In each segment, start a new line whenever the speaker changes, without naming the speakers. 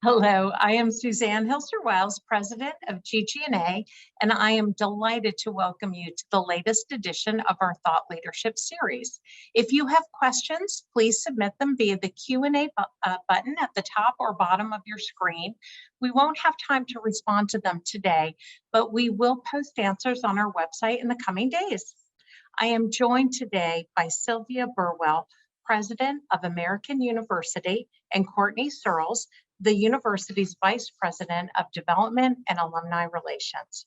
Hello, I am Suzanne Hilster-Wiles, President of GG&A, and I am delighted to welcome you to the latest edition of our Thought Leadership Series. If you have questions, please submit them via the Q&A button at the top or bottom of your screen. We won't have time to respond to them today, but we will post answers on our website in the coming days. I am joined today by Sylvia Burwell, President of American University, and Courtney Searles, the university's Vice President of Development and Alumni Relations.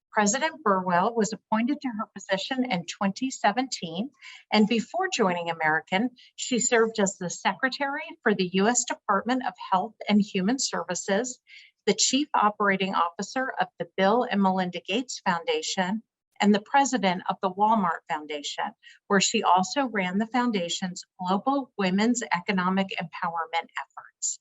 President Burwell was appointed to her position in 2017, and before joining American, she served as the Secretary for the U.S. Department of Health and Human Services, the Chief Operating Officer of the Bill and Melinda Gates Foundation, and the President of the Walmart Foundation, where she also ran the foundation's global women's economic empowerment efforts.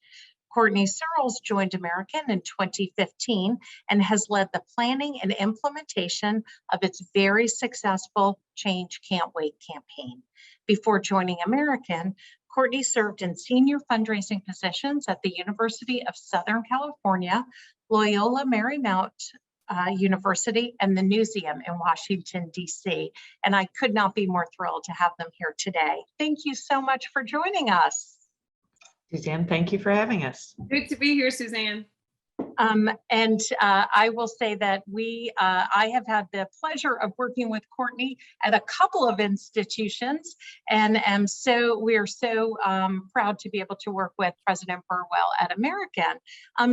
Courtney Searles joined American in 2015 and has led the planning and implementation of its very successful Change Can't Wait campaign. Before joining American, Courtney served in senior fundraising positions at the University of Southern California, Loyola Marymount University, and the Newseum in Washington, D.C. And I could not be more thrilled to have them here today. Thank you so much for joining us.
Suzanne, thank you for having us.
Good to be here, Suzanne.
I will say that I have had the pleasure of working with Courtney at a couple of institutions, and we are so proud to be able to work with President Burwell at American.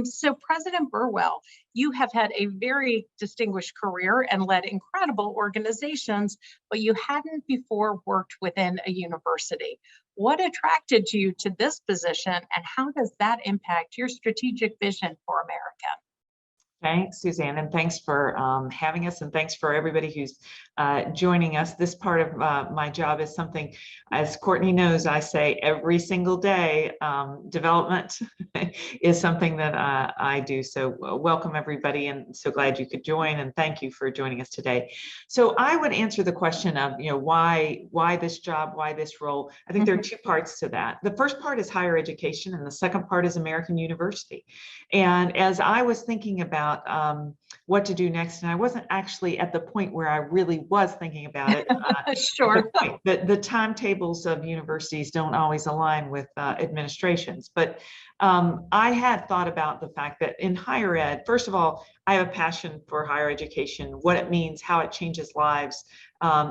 So President Burwell, you have had a very distinguished career and led incredible organizations, but you hadn't before worked within a university. What attracted you to this position, and how does that impact your strategic vision for America?
Thanks, Suzanne, and thanks for having us, and thanks for everybody who's joining us. This part of my job is something, as Courtney knows, I say every single day, development is something that I do. So welcome everybody, and so glad you could join, and thank you for joining us today. So I would answer the question of, why this job, why this role? I think there are two parts to that. The first part is higher education, and the second part is American University. And as I was thinking about what to do next, and I wasn't actually at the point where I really was thinking about it.
Sure.
The timetables of universities don't always align with administrations, but I had thought about the fact that in higher ed, first of all, I have a passion for higher education, what it means, how it changes lives.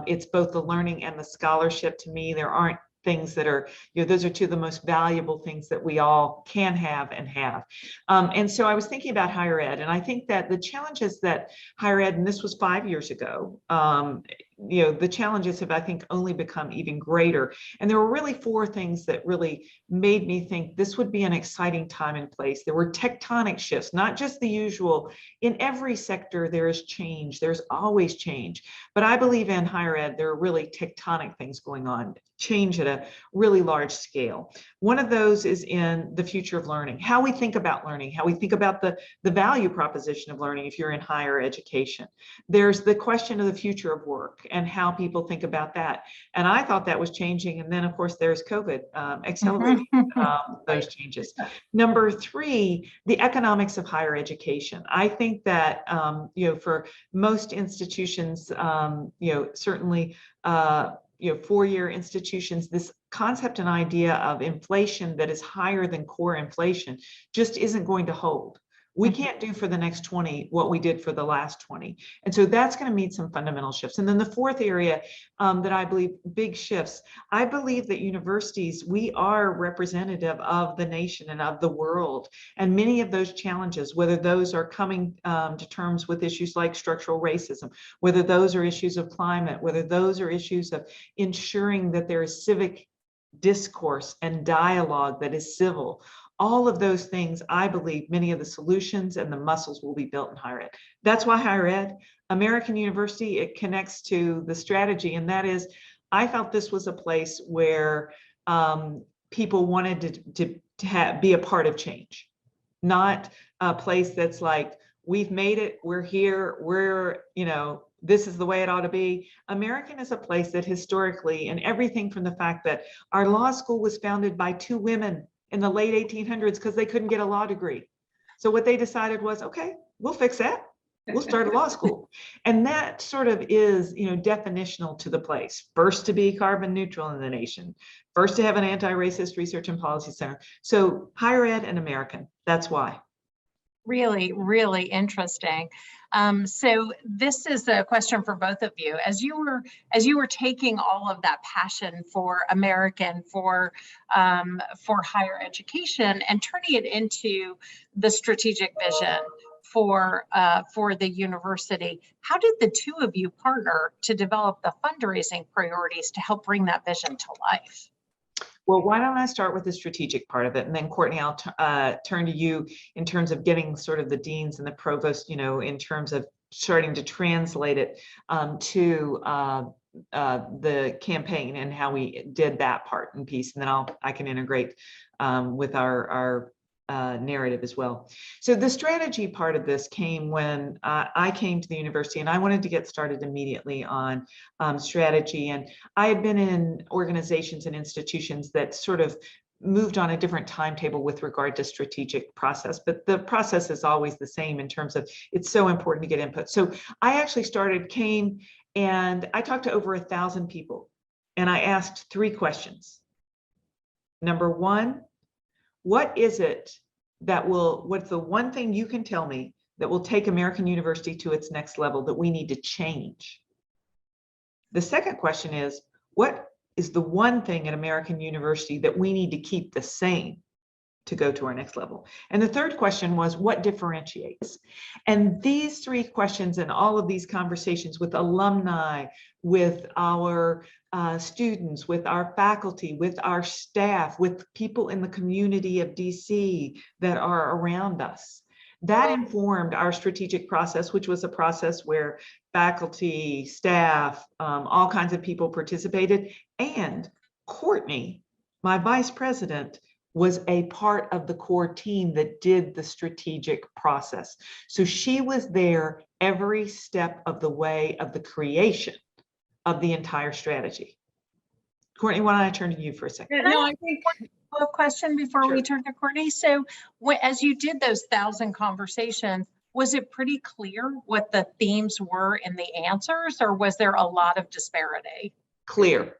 It's both the learning and the scholarship. To me, there aren't things that are, those are two of the most valuable things that we all can have and have. And so I was thinking about higher ed, and I think that the challenges that higher ed, and this was 5 years ago, the challenges have, I think, only become even greater. And there were really four things that really made me think this would be an exciting time and place. There were tectonic shifts, not just the usual. In every sector, there is change. There's always change. But I believe in higher ed, there are really tectonic things going on, change at a really large scale. One of those is in the future of learning, how we think about learning, how we think about the value proposition of learning if you're in higher education. There's the question of the future of work and how people think about that. And I thought that was changing. And then, of course, there's COVID accelerating those changes. Number three, the economics of higher education. I think that, for most institutions, certainly, four-year institutions, this concept and idea of inflation that is higher than core inflation just isn't going to hold. We can't do for the next 20 what we did for the last 20. And so that's going to mean some fundamental shifts. And then the fourth area that I believe big shifts, I believe that universities, we are representative of the nation and of the world. And many of those challenges, whether those are coming to terms with issues like structural racism, whether those are issues of climate, whether those are issues of ensuring that there is civic discourse and dialogue that is civil. All of those things, I believe many of the solutions and the muscles will be built in higher ed. That's why higher ed, American University, it connects to the strategy. And that is, I felt this was a place where people wanted to be a part of change, not a place that's like, we've made it, we're here, this is the way it ought to be. American is a place that historically, and everything from the fact that our law school was founded by two women in the late 1800s because they couldn't get a law degree. So what they decided was, okay, we'll fix that. We'll start a law school. And that sort of is, definitional to the place. First to be carbon neutral in the nation. First to have an anti-racist research and policy center. So higher ed and American, that's why.
Really, really interesting. So this is a question for both of you. As you were taking all of that passion for American, for higher education, and turning it into the strategic vision for the university, how did the two of you partner to develop the fundraising priorities to help bring that vision to life?
Well, why don't I start with the strategic part of it, and then Courtney, I'll turn to you in terms of getting sort of the deans and the provost, in terms of starting to translate it to the campaign and how we did that part and piece, and then I can integrate with our narrative as well. So the strategy part of this came when I came to the university, and I wanted to get started immediately on strategy. And I had been in organizations and institutions that sort of moved on a different timetable with regard to strategic process, but the process is always the same in terms of it's so important to get input. So I actually came and I talked to over 1,000 people, and I asked 3 questions. Number 1, what's the one thing you can tell me that will take American University to its next level that we need to change? The second question is, what is the one thing at American University that we need to keep the same to go to our next level? And the third question was, what differentiates? And these 3 questions and all of these conversations with alumni, with our students, with our faculty, with our staff, with people in the community of DC that are around us, that informed our strategic process, which was a process where faculty, staff, all kinds of people participated. And Courtney, my vice president, was a part of the core team that did the strategic process. So she was there every step of the way of the creation of the entire strategy. Courtney, why don't I turn to you for a second?
No, I think a question before we turn to Courtney. So as you did those 1,000 conversations, was it pretty clear what the themes were in the answers, or was there a lot of disparity?
Clear.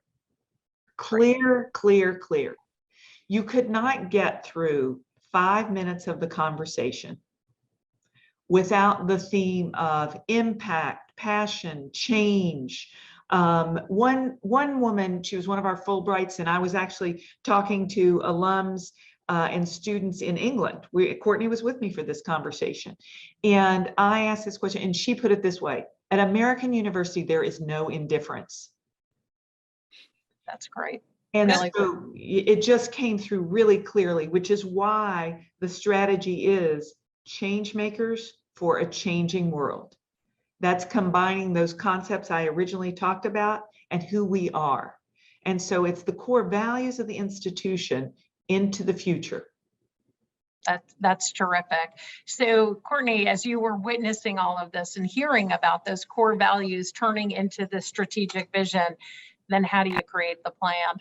You could not get through 5 minutes of the conversation without the theme of impact, passion, change. One woman, she was one of our Fulbrights, and I was actually talking to alums and students in England. Courtney was with me for this conversation. And I asked this question, and she put it this way: at American University, there is no indifference.
That's great.
And so it just came through really clearly, which is why the strategy is change makers for a changing world. That's combining those concepts I originally talked about and who we are. And so it's the core values of the institution into the future.
That's terrific. So Courtney, as you were witnessing all of this and hearing about those core values turning into the strategic vision, then how do you create the plan?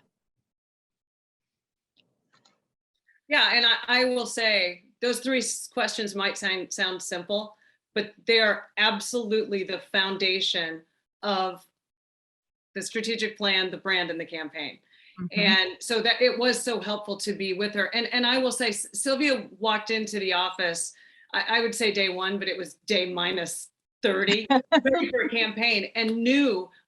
Yeah, and I will say those 3 questions might sound simple, but they are absolutely the foundation of the strategic plan, the brand, and the campaign. Mm-hmm. And so that it was so helpful to be with her. And I will say, Sylvia walked into the office, I would say day 1, but it was day minus 30 for a campaign, and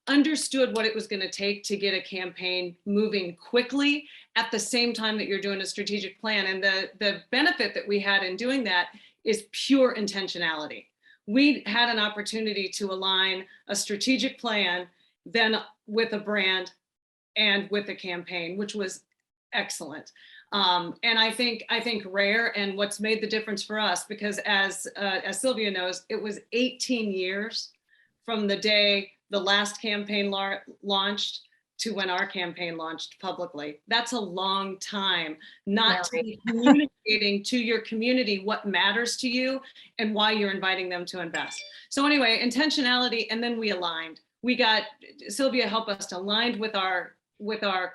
understood what it was going to take to get a campaign moving quickly at the same time that you're doing a strategic plan. And the benefit that we had in doing that is pure intentionality. We had an opportunity to align a strategic plan then with a brand and with a campaign, which was excellent. And I think rare, and what's made the difference for us, because as Sylvia knows, it was 18 years from the day the last campaign launched to when our campaign launched publicly. That's a long time not to be communicating to your community what matters to you and why you're inviting them to invest. So anyway, intentionality, and then we aligned. We got Sylvia helped us to align with our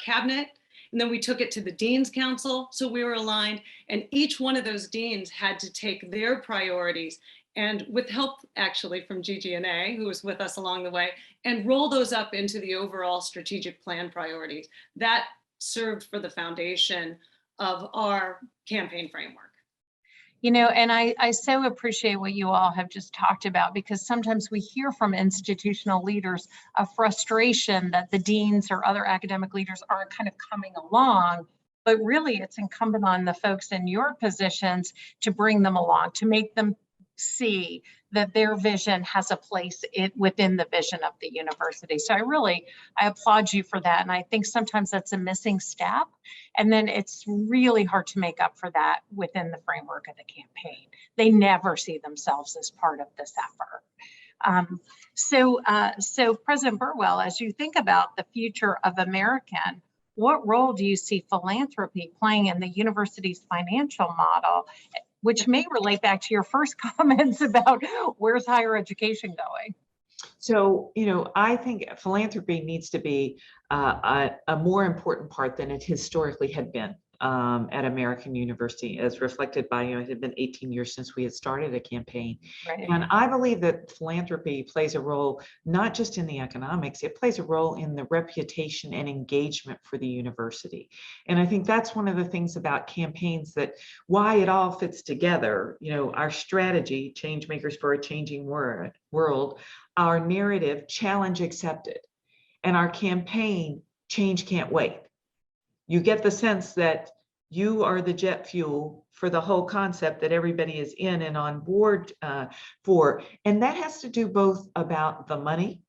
cabinet, And then we took it to the Dean's Council, so we were aligned. And each one of those deans had to take their priorities and, with help actually from GG&A, who was with us along the way, and roll those up into the overall strategic plan priorities. That served for the foundation of our campaign framework.
You know, and I so appreciate what you all have just talked about, because sometimes we hear from institutional leaders a frustration that the deans or other academic leaders aren't kind of coming along, but really it's incumbent on the folks in your positions to bring them along, to make them see that their vision has a place within the vision of the university. So I applaud you for that. And I think sometimes that's a missing step. And then it's really hard to make up for that within the framework of the campaign. They never see themselves as part of this effort. So President Burwell, as you think about the future of American, what role do you see philanthropy playing in the university's financial model, which may relate back to your first comments about where's higher education going?
So, I think philanthropy needs to be a more important part than it historically had been at American University, as reflected by, it had been 18 years since we had started a campaign.
Right.
And I believe that philanthropy plays a role, not just in the economics, it plays a role in the reputation and engagement for the university. And I think that's one of the things about campaigns, that why it all fits together. Our strategy, change makers for a changing world, our narrative, challenge accepted, and our campaign, change can't wait. You get the sense that you are the jet fuel for the whole concept that everybody is in and on board for. And that has to do both about the money,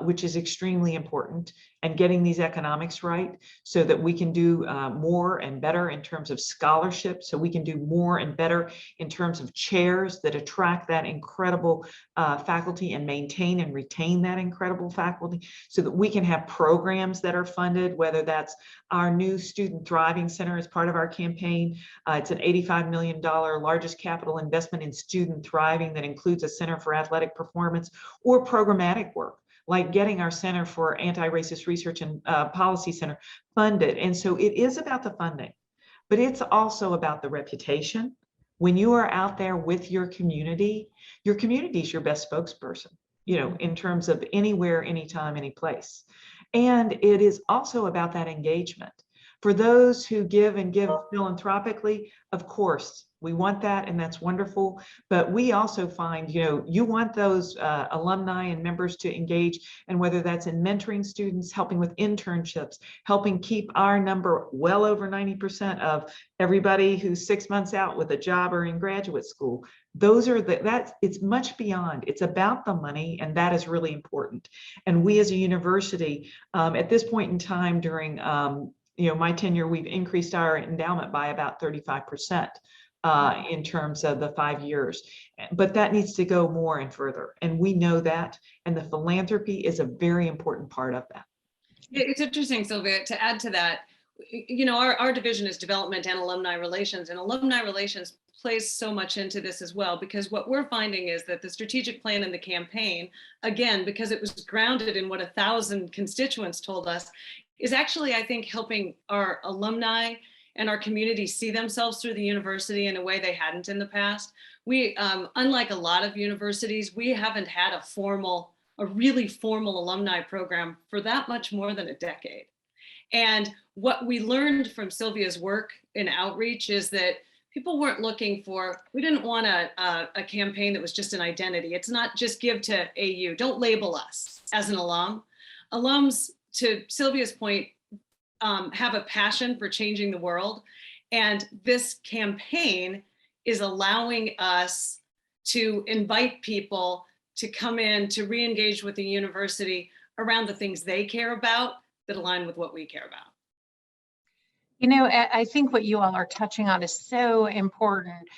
which is extremely important, and getting these economics right so that we can do more and better in terms of scholarship, so we can do more and better in terms of chairs that attract that incredible faculty and maintain and retain that incredible faculty, so that we can have programs that are funded, whether that's our new Student Thriving Center as part of our campaign. It's an $85 million largest capital investment in student thriving that includes a Center for Athletic Performance, or programmatic work, like getting our Center for Anti-Racist Research and Policy Center funded. And so it is about the funding, but it's also about the reputation. When you are out there with your community is your best spokesperson, in terms of anywhere, anytime, any place. And it is also about that engagement. For those who give and give philanthropically, of course, we want that, and that's wonderful. But we also find, you want those alumni and members to engage, and whether that's in mentoring students, helping with internships, helping keep our number well over 90% of everybody who's 6 months out with a job or in graduate school. Those are it's much beyond. It's about the money, and that is really important. And we as a university, at this point in time during my tenure, we've increased our endowment by about 35%. In terms of the 5 years, but that needs to go more and further. And we know that, and the philanthropy is a very important part of that.
It's interesting, Sylvia, to add to that, our division is development and alumni relations, and alumni relations plays so much into this as well, because what we're finding is that the strategic plan and the campaign, again, because it was grounded in what 1,000 constituents told us, is actually, I think, helping our alumni and our community see themselves through the university in a way they hadn't in the past. We, unlike a lot of universities, we haven't had a really formal alumni program for that much more than a decade. And what we learned from Sylvia's work in outreach is that people weren't looking for, we didn't want a campaign that was just an identity. It's not just give to AU, don't label us as an alum. Alums, to Sylvia's point, have a passion for changing the world. And this campaign is allowing us to invite people to come in to re-engage with the university around the things they care about that align with what we care about.
I think what you all are touching on is so important.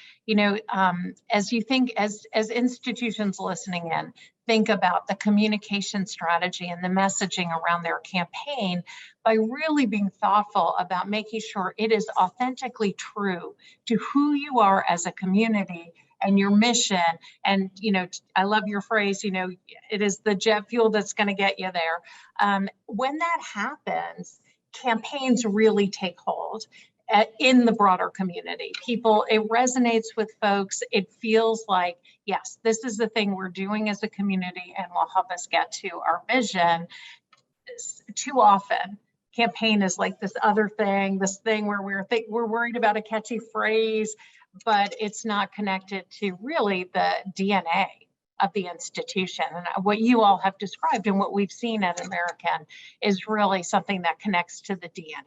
As you think, as institutions listening in, think about the communication strategy and the messaging around their campaign by really being thoughtful about making sure it is authentically true to who you are as a community and your mission. And, I love your phrase, it is the jet fuel that's going to get you there. When that happens, campaigns really take hold in the broader community. People, it resonates with folks. It feels like, yes, this is the thing we're doing as a community and will help us get to our vision. Too often, campaign is like this other thing, this thing where we're worried about a catchy phrase, but it's not connected to really the DNA of the institution. And what you all have described and what we've seen at American is really something that connects to the DNA.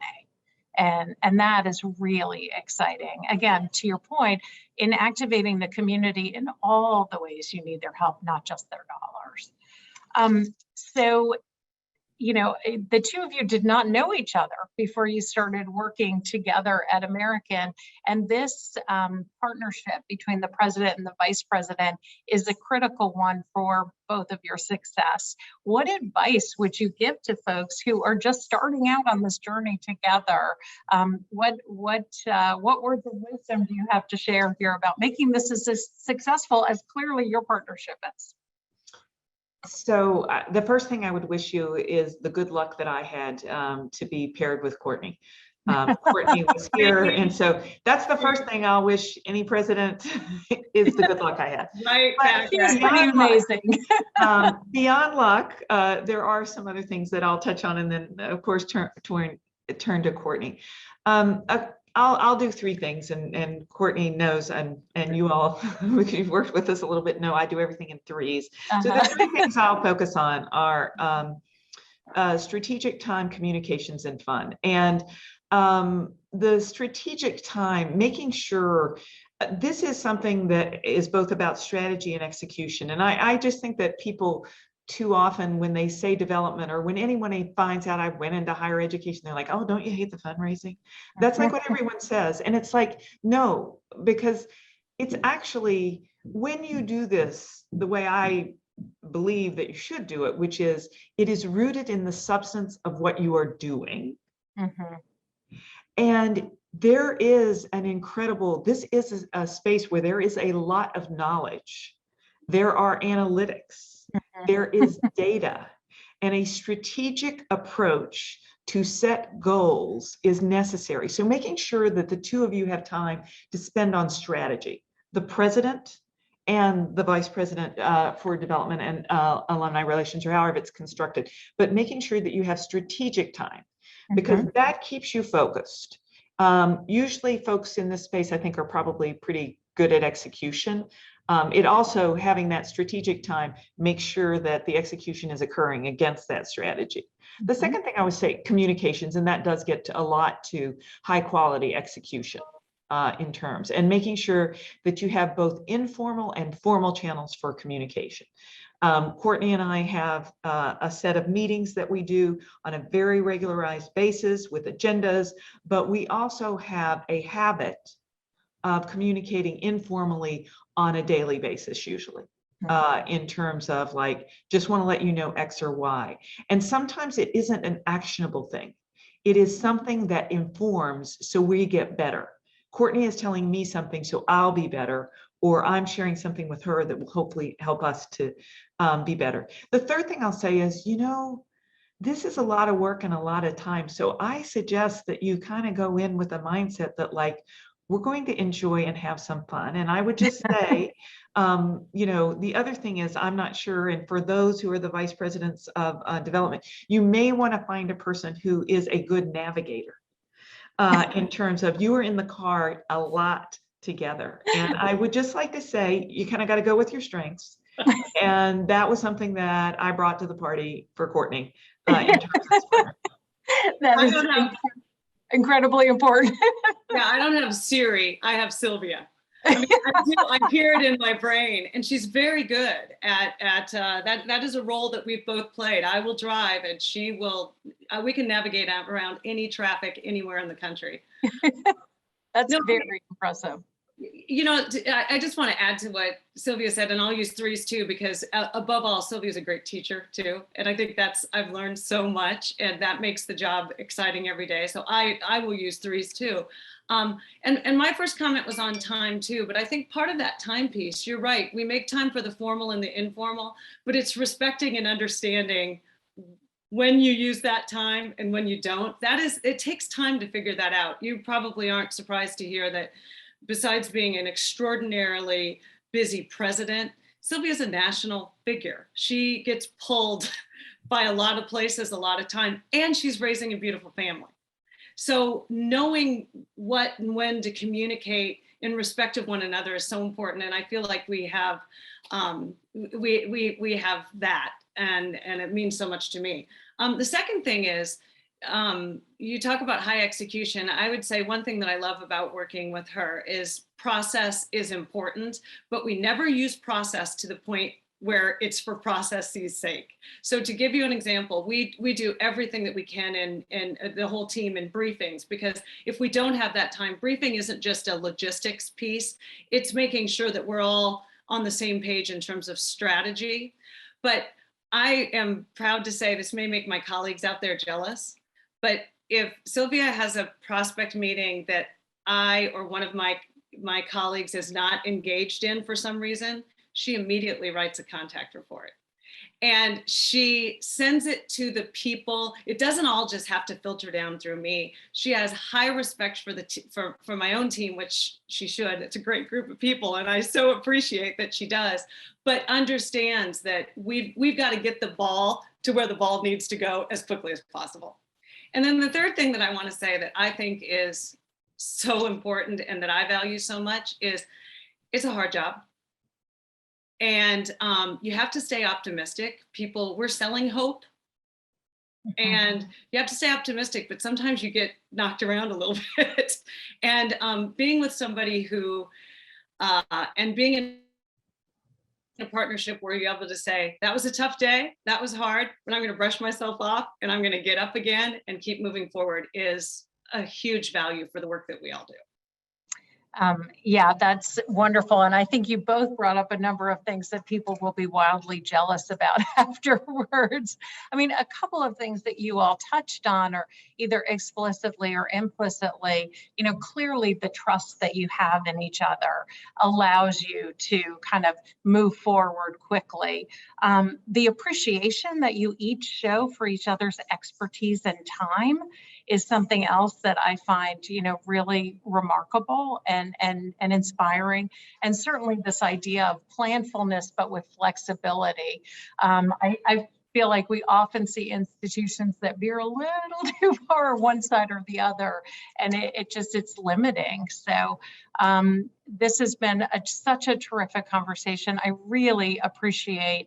And that is really exciting. Again, to your point, in activating the community in all the ways you need their help, not just their dollars. So, you know, the two of you did not know each other before you started working together at American. And this partnership between the president and the vice president is a critical one for both of your success. What advice would you give to folks who are just starting out on this journey together? What words of wisdom do you have to share here about making this as successful as clearly your partnership is?
So the first thing I would wish you is the good luck that I had to be paired with Courtney. Courtney was here, and so that's the first thing I'll wish any president is the good luck I had.
Right,
She's pretty amazing.
Beyond luck, there are some other things that I'll touch on, and then of course turn to Courtney. I'll do three things, and Courtney knows, and you all, if you've worked with us a little bit, know I do everything in threes. So the three things I'll focus on are strategic time, communications, and fun. And the strategic time, making sure this is something that is both about strategy and execution. And I just think that people too often, when they say development, or when anyone finds out I went into higher education, they're like, oh, don't you hate the fundraising? That's like what everyone says. And it's like, no, because it's actually, when you do this the way I believe that you should do it, which is, it is rooted in the substance of what you are doing.
Mm-hmm.
And there is an incredible, this is a space where there is a lot of knowledge. There are analytics. There is data, and a strategic approach to set goals is necessary. So making sure that the two of you have time to spend on strategy, the president and the vice president for development and alumni relations, or however it's constructed, but making sure that you have strategic time, because that keeps you focused. Usually folks in this space, I think, are probably pretty good at execution. It also, having that strategic time, makes sure that the execution is occurring against that strategy. The second thing I would say, communications, and that does get a lot to high quality execution in terms, and making sure that you have both informal and formal channels for communication. Courtney and I have a set of meetings that we do on a very regularized basis with agendas, but we also have a habit of communicating informally on a daily basis, usually, in terms of like, just want to let you know X or Y. And sometimes it isn't an actionable thing. It is something that informs, so we get better. Courtney is telling me something, so I'll be better, or I'm sharing something with her that will hopefully help us to be better. The third thing I'll say is, you know, this is a lot of work and a lot of time. So I suggest that you kind of go in with a mindset that, like, we're going to enjoy and have some fun. And I would just say, you know, the other thing is, I'm not sure, and for those who are the vice presidents of development, you may want to find a person who is a good navigator in terms of, you are in the car a lot together. And I would just like to say, you kind of got to go with your strengths. And that was something that I brought to the party for Courtney in terms of this partner.
That is incredibly important.
Yeah, I don't have Siri, I have Sylvia. I mean, I hear it in my brain, and she's very good at that. That is a role that we've both played. I will drive, and she will. We can navigate around any traffic anywhere in the country.
That's very impressive.
You know, I just want to add to what Sylvia said, and I'll use threes too, because above all, Sylvia's a great teacher too. And I think I've learned so much, and that makes the job exciting every day. So I will use threes too. And my first comment was on time too, but I think part of that time piece, you're right, we make time for the formal and the informal, but it's respecting and understanding when you use that time and when you don't. It takes time to figure that out. You probably aren't surprised to hear that besides being an extraordinarily busy president, Sylvia's a national figure. She gets pulled by a lot of places a lot of time, and she's raising a beautiful family. So knowing what and when to communicate in respect of one another is so important. And I feel like we have we have that, and it means so much to me. The second thing is, you talk about high execution. I would say one thing that I love about working with her is process is important, but we never use process to the point where it's for process's sake. So to give you an example, we do everything that we can in the whole team in briefings, because if we don't have that time, briefing isn't just a logistics piece, it's making sure that we're all on the same page in terms of strategy. But I am proud to say, this may make my colleagues out there jealous, but if Sylvia has a prospect meeting that I or one of my colleagues is not engaged in for some reason, she immediately writes a contact report. And she sends it to the people. It doesn't all just have to filter down through me. She has high respect for my own team, which she should. It's a great group of people, and I so appreciate that she does, but understands that we've got to get the ball to where the ball needs to go as quickly as possible. And then the third thing that I want to say that I think is so important and that I value so much is it's a hard job. And you have to stay optimistic. We're selling hope. And you have to stay optimistic, but sometimes you get knocked around a little bit. And being with somebody who, and being in a partnership where you're able to say, that was a tough day, that was hard, but I'm going to brush myself off and I'm going to get up again and keep moving forward, is a huge value for the work that we all do.
Yeah, that's wonderful. And I think you both brought up a number of things that people will be wildly jealous about afterwards. I mean, a couple of things that you all touched on, or either explicitly or implicitly, clearly the trust that you have in each other allows you to kind of move forward quickly. The appreciation that you each show for each other's expertise and time is something else that I find, really remarkable and inspiring. And certainly this idea of planfulness, but with flexibility. I feel like we often see institutions that veer a little too far one side or the other, and it's limiting. So this has been such a terrific conversation. I really appreciate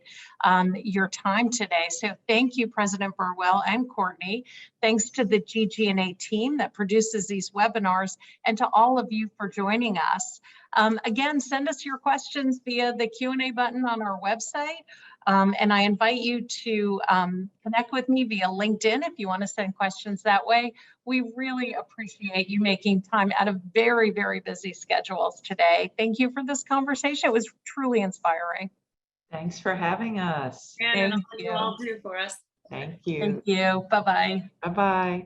your time today. So thank you, President Burwell and Courtney. Thanks to the GG&A team that produces these webinars, and to all of you for joining us. Again, send us your questions via the Q&A button on our website. And I invite you to connect with me via LinkedIn if you want to send questions that way. We really appreciate you making time out of very, very busy schedules today. Thank you for this conversation. It was truly inspiring.
Thanks for having us.
And
Thank
you all do for us.
Thank you.
Thank you. Bye-bye.
Bye-bye.